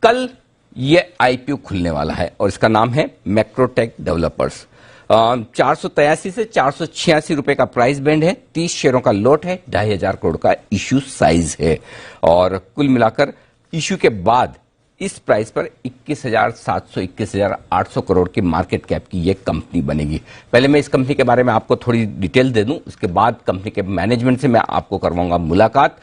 कल ये आईपीओ खुलने वाला है और इसका नाम है मैक्रोटेक डेवलपर्स। 483 से 486 रुपए का प्राइस बैंड है, 30 शेयरों का लॉट है, 2,500 करोड़ का इश्यू साइज है और कुल मिलाकर इश्यू के बाद इस प्राइस पर 21,700 21,800 करोड़ की मार्केट कैप की ये कंपनी बनेगी। पहले मैं इस कंपनी के बारे में आपको थोड़ी डिटेल दे दूं, उसके बाद कंपनी के मैनेजमेंट से मैं आपको करवाऊंगा मुलाकात।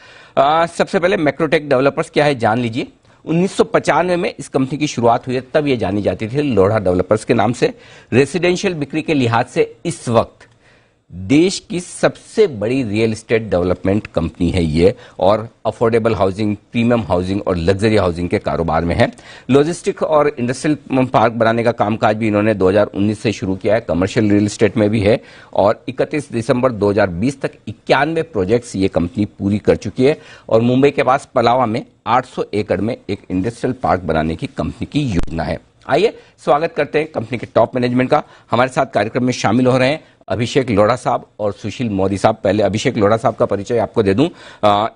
सबसे पहले मैक्रोटेक डेवलपर्स क्या है जान लीजिए। 1995 में इस कंपनी की शुरुआत हुई है, तब ये जानी जाती थी लोढ़ा डेवलपर्स के नाम से। रेसिडेंशियल बिक्री के लिहाज से इस वक्त देश की सबसे बड़ी रियल एस्टेट डेवलपमेंट कंपनी है ये और अफोर्डेबल हाउसिंग, प्रीमियम हाउसिंग और लग्जरी हाउसिंग के कारोबार में है। लॉजिस्टिक और इंडस्ट्रियल पार्क बनाने का कामकाज भी इन्होंने 2019 से शुरू किया है, कमर्शियल रियल एस्टेट में भी है और 31 दिसंबर 2020 तक 91 प्रोजेक्ट्स ये कंपनी पूरी कर चुकी है और मुंबई के पास पलावा में 800 एकड़ में एक इंडस्ट्रियल पार्क बनाने की कंपनी की योजना है। आइए स्वागत करते हैं कंपनी के टॉप मैनेजमेंट का। हमारे साथ कार्यक्रम में शामिल हो रहे हैं अभिषेक लोढ़ा साहब और सुशील मोदी साहब। पहले अभिषेक लोढ़ा साहब का परिचय आपको दे दूं।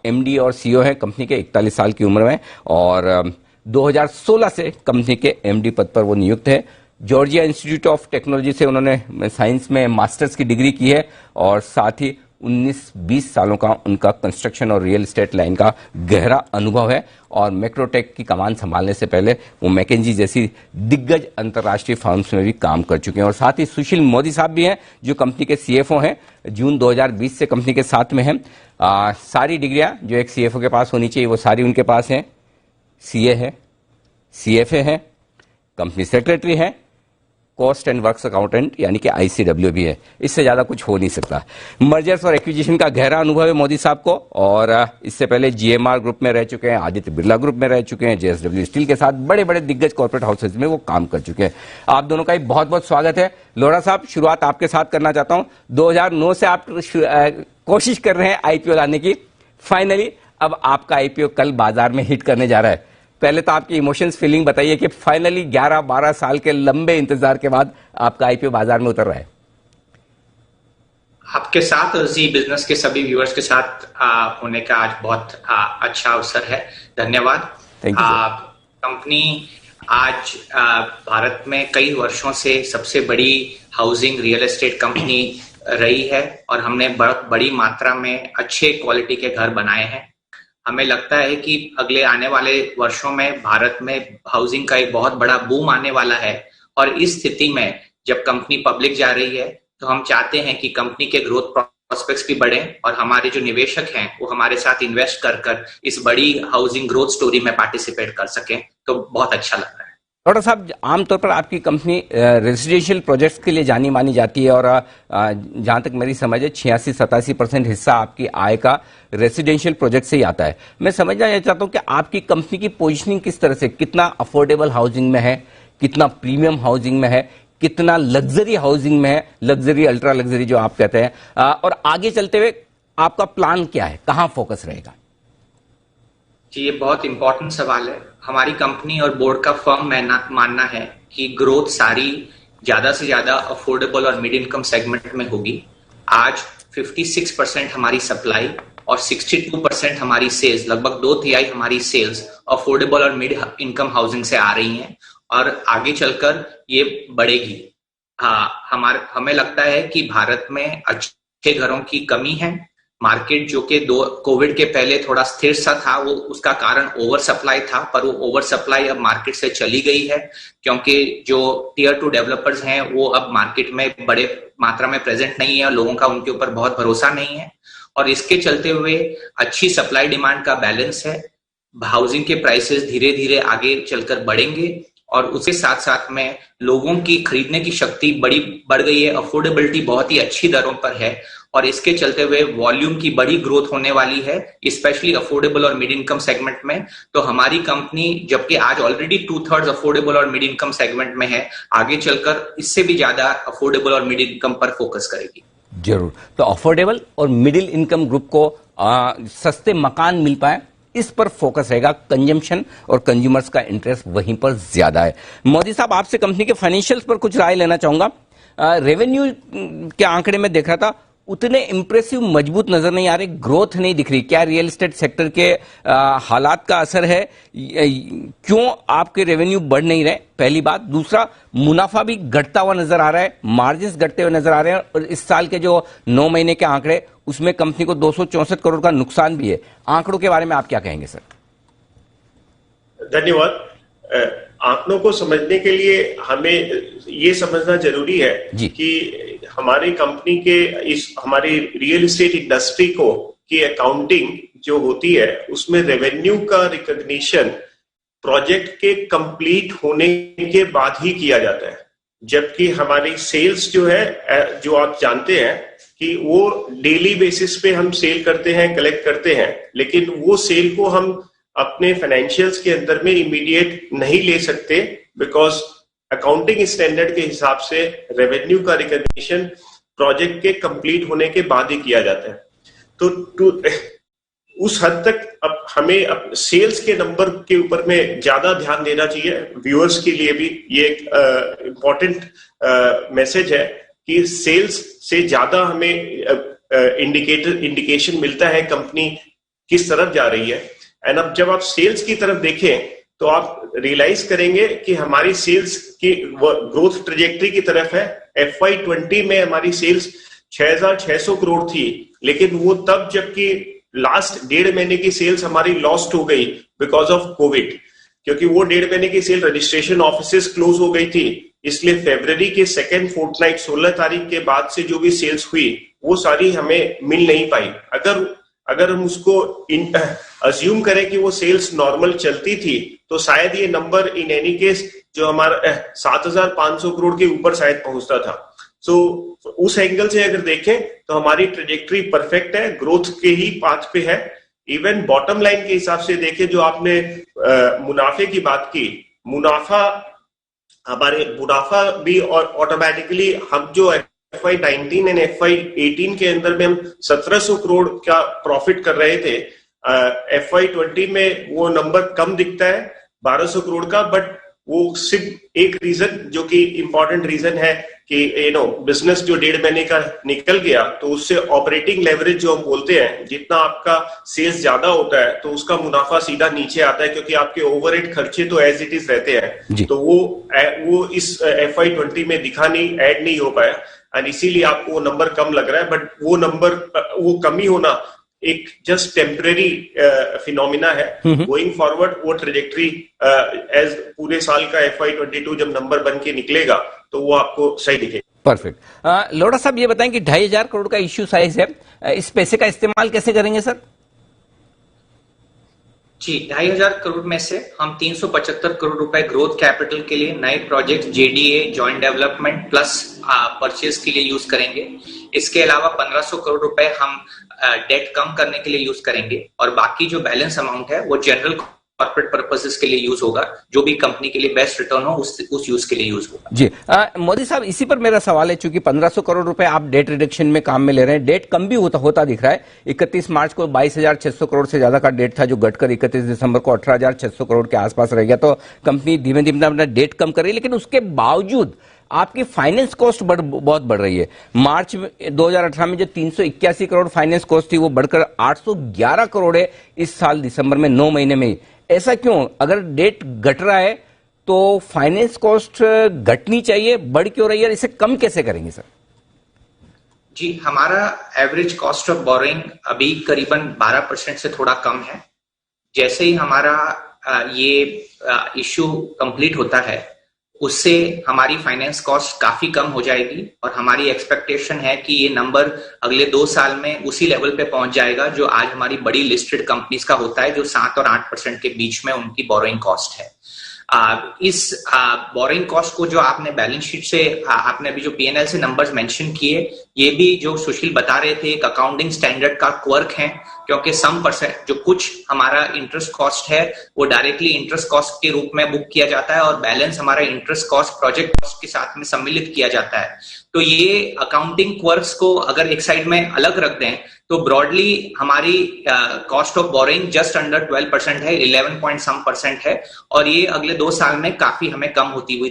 एमडी और सीईओ है कंपनी के, 41 साल की उम्र में और 2016 से कंपनी के एमडी पद पर वो नियुक्त है। जॉर्जिया इंस्टीट्यूट ऑफ टेक्नोलॉजी से उन्होंने साइंस में मास्टर्स की डिग्री की है और साथ ही 19-20 सालों का उनका कंस्ट्रक्शन और रियल एस्टेट लाइन का गहरा अनुभव है और मैक्रोटेक की कमान संभालने से पहले वो मैकेंजी जैसी दिग्गज अंतर्राष्ट्रीय फर्म्स में भी काम कर चुके हैं। और साथ ही सुशील मोदी साहब भी हैं जो कंपनी के सीएफओ हैं, जून 2020 से कंपनी के साथ में हैं। सारी डिग्रियां जो एक सीएफओ के पास होनी चाहिए वो सारी उनके पास हैं। सीए है, सीएफए है, कंपनी सेक्रेटरी है, कॉस्ट एंड वर्क्स अकाउंटेंट यानी कि आईसीडब्ल्यू भी है। इससे ज्यादा कुछ हो नहीं सकता। मर्जर्स और एक्विजिशन का गहरा अनुभव है मोदी साहब को और इससे पहले जीएमआर ग्रुप में रह चुके हैं, आदित्य बिरला ग्रुप में रह चुके हैं, जेएसडब्ल्यू स्टील के साथ बड़े बड़े दिग्गज कॉर्पोरेट हाउसेज में वो काम कर चुके हैं। आप दोनों का बहुत बहुत स्वागत है। लोढ़ा साहब, शुरुआत आपके साथ करना चाहता हूं। 2009 से आप कोशिश कर रहे हैं आईपीओ लाने की, फाइनली अब आपका आईपीओ कल बाजार में हिट करने जा रहा है। पहले तो आपकी इमोशंस फीलिंग बताइए कि फाइनली 11-12 साल के लंबे इंतजार के बाद आपका आईपीओ बाजार में उतर रहा है। आपके साथ जी बिजनेस के सभी व्यूअर्स के साथ होने का आज बहुत अच्छा अवसर है। धन्यवाद। कंपनी आज भारत में कई वर्षों से सबसे बड़ी हाउसिंग रियल एस्टेट कंपनी रही है और हमने बड़ी मात्रा में अच्छे क्वालिटी के घर बनाए हैं। हमें लगता है कि अगले आने वाले वर्षों में भारत में हाउसिंग का एक बहुत बड़ा बूम आने वाला है और इस स्थिति में जब कंपनी पब्लिक जा रही है तो हम चाहते हैं कि कंपनी के ग्रोथ प्रोस्पेक्ट्स भी बढ़े और हमारे जो निवेशक हैं वो हमारे साथ इन्वेस्ट कर इस बड़ी हाउसिंग ग्रोथ स्टोरी में पार्टिसिपेट कर सकें, तो बहुत अच्छा लग रहा है। डॉक्टर साहब, आमतौर पर आपकी कंपनी रेजिडेंशियल प्रोजेक्ट्स के लिए जानी मानी जाती है और जहां तक मेरी समझ है 86-87% हिस्सा आपकी आय का रेजिडेंशियल प्रोजेक्ट से ही आता है। मैं समझना चाहता हूं कि आपकी कंपनी की पोजीशनिंग किस तरह से, कितना अफोर्डेबल हाउसिंग में है, कितना प्रीमियम हाउसिंग में है, कितना लग्जरी हाउसिंग में है, लग्जरी अल्ट्रा लग्जरी जो आप कहते हैं, और आगे चलते हुए आपका प्लान क्या है, कहां फोकस रहेगा? जी, ये बहुत इंपॉर्टेंट सवाल है। हमारी कंपनी और बोर्ड का फर्म मानना है कि ग्रोथ सारी ज्यादा से ज्यादा अफोर्डेबल और मिड इनकम सेगमेंट में होगी। आज 56% हमारी सप्लाई और 62% हमारी सेल्स, लगभग 2/3 हमारी सेल्स अफोर्डेबल और मिड इनकम हाउसिंग से आ रही हैं और आगे चलकर ये बढ़ेगी। हमें लगता है कि भारत में अच्छे घरों की कमी है। मार्केट जो कि कोविड के पहले थोड़ा स्थिर सा था, वो उसका कारण ओवर सप्लाई था, पर वो ओवर सप्लाई अब मार्केट से चली गई है क्योंकि जो टियर 2 डेवलपर्स हैं वो अब मार्केट में बड़े मात्रा में प्रेजेंट नहीं है और लोगों का उनके ऊपर बहुत भरोसा नहीं है और इसके चलते हुए अच्छी सप्लाई डिमांड का बैलेंस है। हाउसिंग के प्राइसेस धीरे धीरे आगे चलकर बढ़ेंगे और उसके साथ साथ में लोगों की खरीदने की शक्ति बढ़ गई है। अफोर्डेबिलिटी बहुत ही अच्छी दरों पर है और इसके चलते हुए वॉल्यूम की बड़ी ग्रोथ होने वाली है, स्पेशली अफोर्डेबल और मिड इनकम सेगमेंट में। तो हमारी कंपनी, जबकि आज ऑलरेडी 2/3 अफोर्डेबल और मिड इनकम सेगमेंट में है, आगे चलकर इससे भी ज्यादा अफोर्डेबल और मिड इनकम पर फोकस करेगी। जरूर। तो अफोर्डेबल और मिडिल इनकम ग्रुप को सस्ते मकान मिल पाए, इस पर फोकस रहेगा। कंजम्पशन और कंज्यूमर्स का इंटरेस्ट वहीं पर ज्यादा है। मोदी साहब, आपसे कंपनी के फाइनेंशियल्स पर कुछ राय लेना चाहूंगा। रेवेन्यू के आंकड़े में देख रहा था, उतने इंप्रेसिव मजबूत नजर नहीं आ रहे, ग्रोथ नहीं दिख रही। क्या रियल एस्टेट सेक्टर के हालात का असर है? क्यों आपके रेवेन्यू बढ़ नहीं रहे? पहली बात। दूसरा, मुनाफा भी घटता हुआ नजर आ रहा है, मार्जिन्स घटते हुए नजर आ रहे हैं, और इस साल के जो 9 महीने के आंकड़े, उसमें कंपनी को 264 करोड़ का नुकसान भी है। आंकड़ों के बारे में आप क्या कहेंगे सर? धन्यवाद। आंकड़ों को समझने के लिए हमें ये समझना जरूरी है कि हमारी कंपनी के हमारी रियल एस्टेट इंडस्ट्री को की अकाउंटिंग जो होती है, उसमें रेवेन्यू का रिकॉग्निशन प्रोजेक्ट के कंप्लीट होने के बाद ही किया जाता है, जबकि हमारी सेल्स जो है, जो आप जानते हैं कि वो डेली बेसिस पे हम सेल करते हैं, कलेक्ट करते हैं, लेकिन वो सेल को हम अपने फाइनेंशियल्स के अंदर में इमीडिएट नहीं ले सकते, बिकॉज अकाउंटिंग स्टैंडर्ड के हिसाब से रेवेन्यू का रिकॉग्निशन प्रोजेक्ट के कंप्लीट होने के बाद ही किया जाता है। तो उस हद तक अब हमें सेल्स के नंबर के ऊपर में ज्यादा ध्यान देना चाहिए। व्यूअर्स के लिए भी ये एक इम्पोर्टेंट मैसेज है कि सेल्स से ज्यादा हमें इंडिकेशन मिलता है कंपनी किस तरफ जा रही है। एंड अब जब आप सेल्स की तरफ देखें तो आप रियलाइज करेंगे कि हमारी सेल्स की ग्रोथ ट्रेजेक्टरी की तरफ है। FY20 में हमारी सेल्स 6,600 करोड़ थी, लेकिन वो तब जबकि लास्ट 1.5 महीने की सेल्स हमारी लॉस्ट हो गई बिकॉज ऑफ कोविड, क्योंकि वो 1.5 महीने की सेल रजिस्ट्रेशन ऑफिसेस क्लोज हो गई थी। इसलिए फरवरी के सेकेंड फोर्टनाइट 16 तारीख के बाद से जो भी सेल्स हुई वो सारी हमें मिल नहीं पाई। अगर हम उसको अज्यूम करें कि वो सेल्स नॉर्मल चलती थी तो शायद ये नंबर इन एनी केस जो हमारा 7,500 करोड़ के ऊपर शायद पहुंचता था। सो उस एंगल से अगर देखें तो हमारी ट्रेजेक्टरी परफेक्ट है, ग्रोथ के ही पाथ पे है। इवन बॉटम लाइन के हिसाब से देखें, जो आपने मुनाफे की बात की, मुनाफा भी और ऑटोमेटिकली हम जो FY19 एंड FY18 के अंदर में हम 1700 करोड़ का प्रॉफिट कर रहे थे, FY20 में वो नंबर कम दिखता है 1200 करोड़ का। बट वो सिर्फ एक रीजन, जो कि इंपॉर्टेंट रीजन है कि बिजनेस जो 1.5 महीने का निकल गया, तो उससे ऑपरेटिंग लेवरेज जो हम बोलते हैं, जितना आपका सेल्स ज्यादा होता है तो उसका मुनाफा सीधा नीचे आता है, क्योंकि आपके ओवरहेड खर्चे तो एज इट इज रहते हैं। तो वो इस FY20 में ऐड नहीं हो पाया, एंड इसीलिए आपको वो नंबर कम लग रहा है। बट वो कमी होना एक जस्ट टेम्परेरी फिनोमिना है। गोइंग फॉरवर्ड वो ट्रेजेक्टरी एज पूरे साल का FY22 जब नंबर बन के निकलेगा तो वो आपको सही दिखेगा। परफेक्ट। लोढ़ा साहब, ये बताएं कि 2,500 करोड़ का इश्यू साइज है, इस पैसे का इस्तेमाल कैसे करेंगे सर? जी, 2,500 करोड़ में से हम 375 करोड़ रुपए ग्रोथ कैपिटल के लिए, नए project, JDA, joint development plus purchase के लिए यूज करेंगे। इसके अलावा 1,500 करोड़ रुपए हम डेट कम करने के लिए यूज करेंगे, और बाकी जो बैलेंस अमाउंट है वो जनरल कॉर्पोरेट पर्पसेस के लिए यूज होगा। जो भी कंपनी के लिए बेस्ट रिटर्न हो उस यूज के लिए यूज होगा। जी, मोदी साहब, इसी पर मेरा सवाल है। चूंकि 1,500 करोड़ रुपए आप डेट रिडक्शन में काम में ले रहे हैं, डेट कम भी होता दिख रहा है। 31 मार्च को 22,600 करोड़ से ज्यादा का डेट था, जो घटकर 31 दिसंबर को 18,600 करोड़ के आसपास रह गया। तो कंपनी धीमे धीमे अपना डेट कम कर रही है, लेकिन उसके बावजूद आपकी फाइनेंस कॉस्ट बहुत बढ़ रही है। मार्च 2018 में जो 381 करोड़ फाइनेंस कॉस्ट थी, वो बढ़कर 811 करोड़ है इस साल दिसंबर में, 9 महीने में। ऐसा क्यों? अगर डेट घट रहा है तो फाइनेंस कॉस्ट घटनी चाहिए, बढ़ क्यों रही है? इसे कम कैसे करेंगे सर? जी, हमारा एवरेज कॉस्ट ऑफ बोरोइंग अभी करीबन 12% से थोड़ा कम है। जैसे ही हमारा ये इश्यू कंप्लीट होता है, उससे हमारी फाइनेंस कॉस्ट काफी कम हो जाएगी, और हमारी एक्सपेक्टेशन है कि ये नंबर अगले 2 साल में उसी लेवल पे पहुंच जाएगा जो आज हमारी बड़ी लिस्टेड कंपनीज का होता है, जो 7 और 8% के बीच में उनकी बोरोइंग कॉस्ट है। इस बोरोइंग कॉस्ट को जो आपने बैलेंस शीट से आपने अभी जो P&L से नंबर्स मेंशन किए, ये भी जो सुशील बता रहे थे, एक अकाउंटिंग स्टैंडर्ड का क्वर्क है, क्योंकि सम % जो कुछ हमारा इंटरेस्ट कॉस्ट है वो डायरेक्टली इंटरेस्ट कॉस्ट के रूप में बुक किया जाता है, और बैलेंस हमारा इंटरेस्ट कॉस्ट प्रोजेक्ट कॉस्ट के साथ में सम्मिलित किया जाता है। तो ये अकाउंटिंग क्वर्क्स को अगर एक साइड में अलग रख दें तो ब्रॉडली हमारी cost of borrowing just under 12% है, 11 पॉइंट सम % है, और ये अगले 2 साल में काफी हमें कम होती हुई